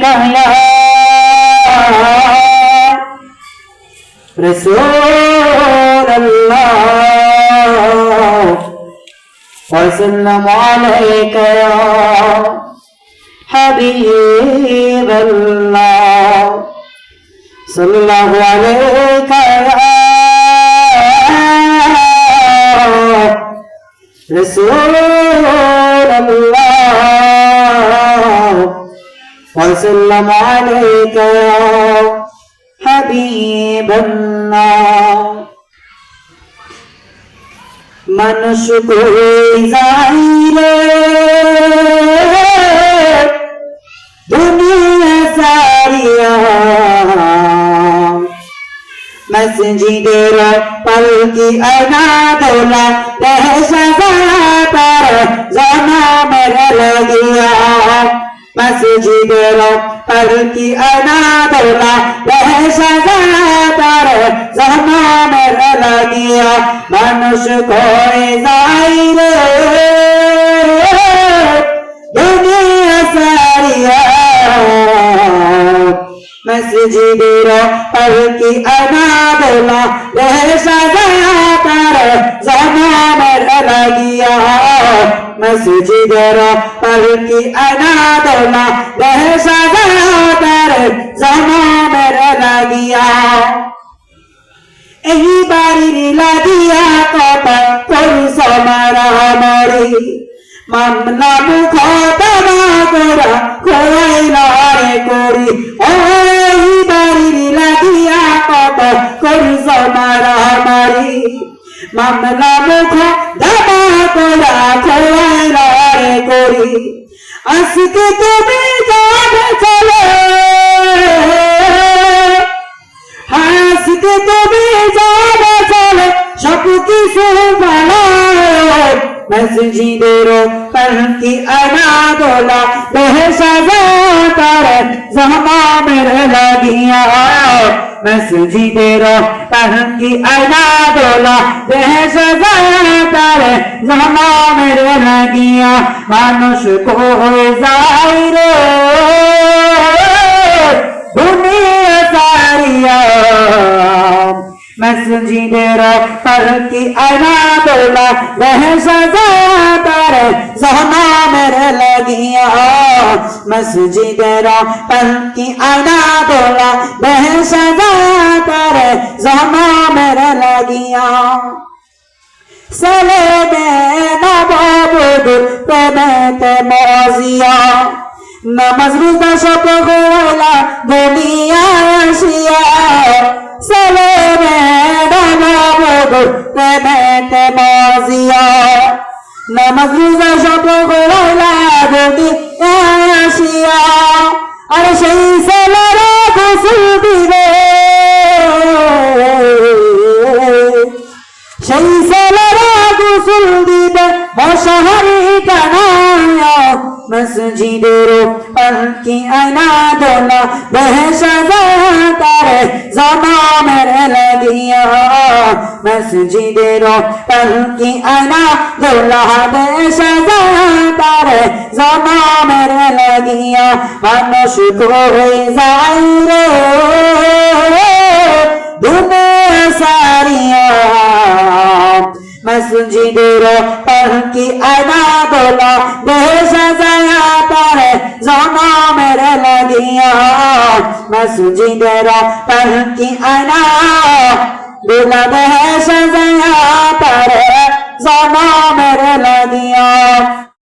या रसूल अल्लाह वसल्लम अलैका या हबीब अल्लाह सल्लल्लाहु अलैका या रसूल अल्लाह वसल्लम अलैका या हबीब अल्लाह মানুষ কই যাইরে দুনিয়া সারিয়া মসজিদের পালকি আনা দোলা দেশা যাতার জনমের লাগিয়া মসজিদের পালকি আনা দোলা দেশা যাতার জনমের লাগিয়া মানুষ কই যাইরে দুনিয়া সারিয়া মসজিদের পালকি আনা দোলা দেশা যাতার জনমের লাগিয়া মসজিদের পালকি আনা দোলা দেশা যাতার জনমের লাগিয়া এই বাড়ির লাগিয়া কত পুরুষ মারামারি মামলা মুখ করা খোয়াইলারে করি এই বাড়ির লাগিয়া কত পুরুষ মারামারি মামলা মুখ দাবা করা খোয়াইলারে করি আজকে তুমি যাবে চলে আজকে তুমি যাবে চলে সব কিছু ভালো মসজিদের পালকি আনা দোলা দেশা যাতার জনমের লাগিয়া মসজিদের পালকি আনা দোলা দেশা যাতার জনমের লাগিয়া মানুষ কই যাইরে দুনিয়া সারিয়া মসজিদের পালকি আনা দোলা দেশা যাতার জনমের লাগিয়া মসজিদের পালকি আনা দোলা দেশা যাতার জনমের লাগিয়া ছেলে মেয়ে নববধূ প্রেমেতে মজিয়া নামাজ রোজা সব গোলা দুনিয়ায় আসিয়া ছেলে মেয়ে নববধূ প্রেমেতে মজিয়া নামাজ রোজা সব গোলা দুনিয়ায় আসিয়া আর সেই ছেলেরা গোসল দিবে সেই ছেলেরা গোসল দিবে মশারি টানায়া মসজিদের পালকি আনা দোলা দেশা যাতার জনমের লাগিয়া মসজিদের পালকি আনা দোলা দেশা যাতার জনমের লাগিয়া মানুষ কই যাইরে দুনিয়া সারিয়া মসজিদের পালকি আনা দোলা দেশা যাতার জনমের লাগিয়া মসজিদের পালকি আনা দোলা দেশা যাতার জনমের